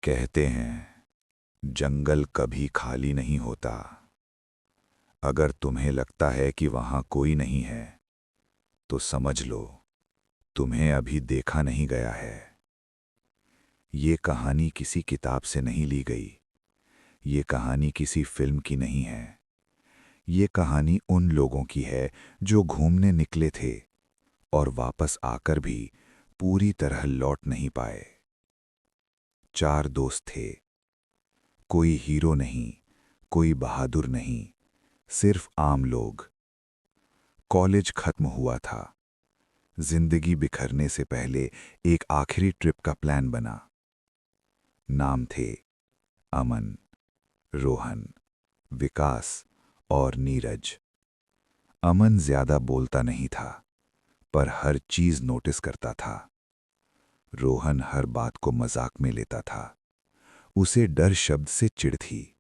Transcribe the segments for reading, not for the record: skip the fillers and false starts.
कहते हैं जंगल कभी खाली नहीं होता। अगर तुम्हें लगता है कि वहां कोई नहीं है तो समझ लो तुम्हें अभी देखा नहीं गया है। ये कहानी किसी किताब से नहीं ली गई। ये कहानी किसी फिल्म की नहीं है। ये कहानी उन लोगों की है जो घूमने निकले थे और वापस आकर भी पूरी तरह लौट नहीं पाए। चार दोस्त थे। कोई हीरो नहीं, कोई बहादुर नहीं, सिर्फ आम लोग। कॉलेज खत्म हुआ था। जिंदगी बिखरने से पहले एक आखिरी ट्रिप का प्लान बना। नाम थे अमन, रोहन, विकास और नीरज। अमन ज्यादा बोलता नहीं था, पर हर चीज नोटिस करता था। रोहन हर बात को मजाक में लेता था। उसे डर शब्द से चिढ़ थी।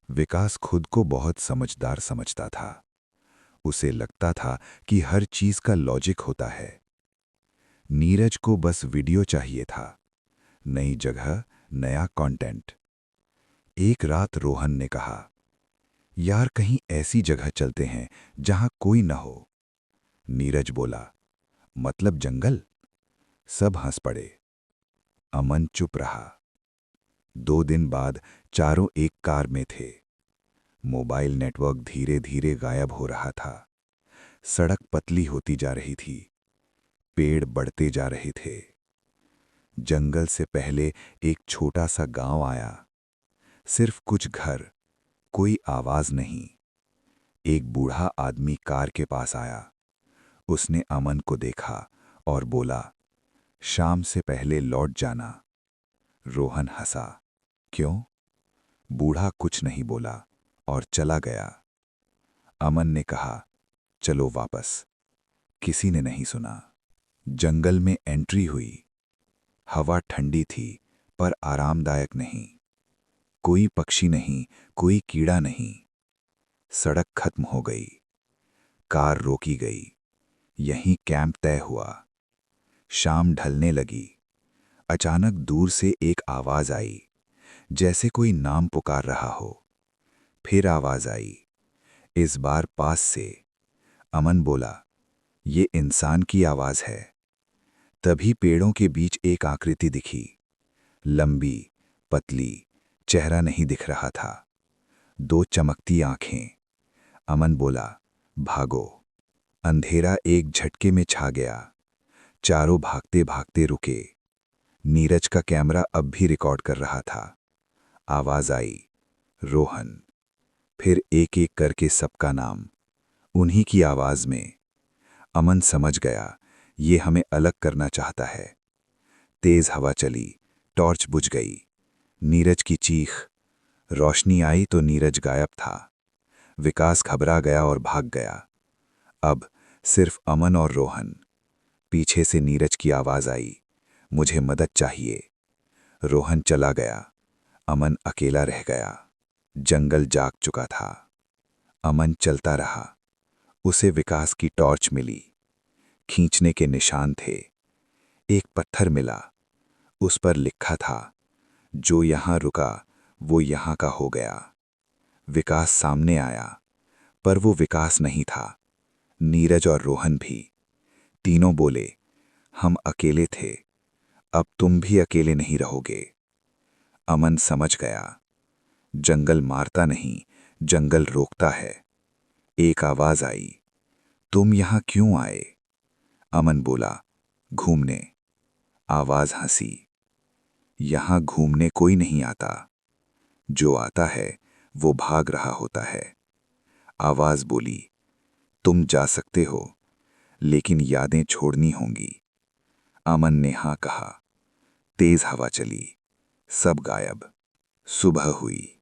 विकास खुद को बहुत समझदार समझता था। उसे लगता था कि हर चीज का लॉजिक होता है। नीरज को बस वीडियो चाहिए था, नई जगह, नया कंटेंट। एक रात रोहन ने कहा, यार कहीं ऐसी जगह चलते हैं जहां कोई न हो। नीरज बोला, मतलब जंगल? सब हंस पड़े। अमन चुप रहा। 2 दिन बाद चारों एक कार में थे। मोबाइल नेटवर्क धीरे धीरे गायब हो रहा था। सड़क पतली होती जा रही थी। पेड़ बढ़ते जा रहे थे। जंगल से पहले एक छोटा सा गांव आया। सिर्फ कुछ घर, कोई आवाज नहीं। एक बूढ़ा आदमी कार के पास आया। उसने अमन को देखा और बोला, शाम से पहले लौट जाना। रोहन हंसा। क्यों? बूढ़ा कुछ नहीं बोला और चला गया। अमन ने कहा, चलो वापस। किसी ने नहीं सुना। जंगल में एंट्री हुई। हवा ठंडी थी पर आरामदायक नहीं। कोई पक्षी नहीं, कोई कीड़ा नहीं। सड़क खत्म हो गई। कार रोकी गई। यहीं कैंप तय हुआ। शाम ढलने लगी। अचानक दूर से एक आवाज आई, जैसे कोई नाम पुकार रहा हो। फिर आवाज आई, इस बार पास से। अमन बोला, ये इंसान की आवाज है। तभी पेड़ों के बीच एक आकृति दिखी। लंबी, पतली, चेहरा नहीं दिख रहा था। 2 चमकती आंखें। अमन बोला, भागो। अंधेरा एक झटके में छा गया। चारों भागते भागते रुके। नीरज का कैमरा अब भी रिकॉर्ड कर रहा था। आवाज आई, रोहन। फिर एक एक करके सबका नाम, उन्हीं की आवाज में। अमन समझ गया, ये हमें अलग करना चाहता है। तेज हवा चली, टॉर्च बुझ गई। नीरज की चीख। रोशनी आई तो नीरज गायब था। विकास घबरा गया और भाग गया। अब सिर्फ अमन और रोहन। पीछे से नीरज की आवाज आई, मुझे मदद चाहिए। रोहन चला गया। अमन अकेला रह गया। जंगल जाग चुका था। अमन चलता रहा। उसे विकास की टॉर्च मिली। खींचने के निशान थे। एक पत्थर मिला। उस पर लिखा था, जो यहां रुका वो यहां का हो गया। विकास सामने आया, पर वो विकास नहीं था। नीरज और रोहन भी। तीनों बोले, हम अकेले थे, अब तुम भी अकेले नहीं रहोगे। अमन समझ गया, जंगल मारता नहीं, जंगल रोकता है। एक आवाज आई, तुम यहां क्यों आए? अमन बोला, घूमने। आवाज हंसी, यहां घूमने कोई नहीं आता। जो आता है वो भाग रहा होता है। आवाज बोली, तुम जा सकते हो, लेकिन यादें छोड़नी होंगी। अमन ने हाँ कहा। तेज हवा चली, सब गायब। सुबह हुई।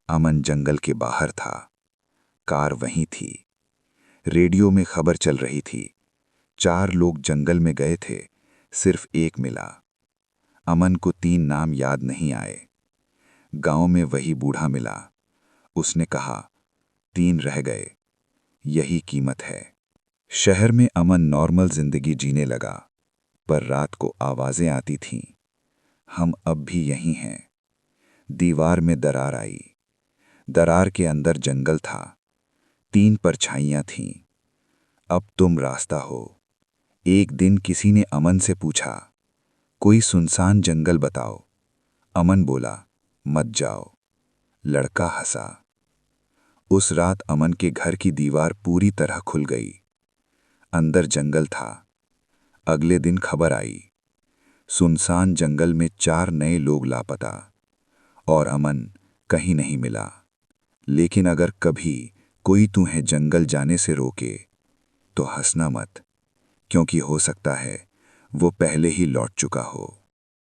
अमन जंगल के बाहर था। कार वहीं थी। रेडियो में खबर चल रही थी, 4 लोग जंगल में गए थे, सिर्फ एक मिला। अमन को 3 नाम याद नहीं आए। गांव में वही बूढ़ा मिला। उसने कहा, 3 रह गए, यही कीमत है। शहर में अमन नॉर्मल जिंदगी जीने लगा, पर रात को आवाजें आती थीं। हम अब भी यहीं हैं। दीवार में दरार आई। दरार के अंदर जंगल था। 3 परछाइयां थीं। अब तुम रास्ता हो। एक दिन किसी ने अमन से पूछा, कोई सुनसान जंगल बताओ। अमन बोला, मत जाओ। लड़का हंसा। उस रात अमन के घर की दीवार पूरी तरह खुल गई। अंदर जंगल था। अगले दिन खबर आई, सुनसान जंगल में 4 नए लोग लापता और अमन कहीं नहीं मिला। लेकिन अगर कभी कोई तुम्हें जंगल जाने से रोके तो हंसना मत, क्योंकि हो सकता है वो पहले ही लौट चुका हो।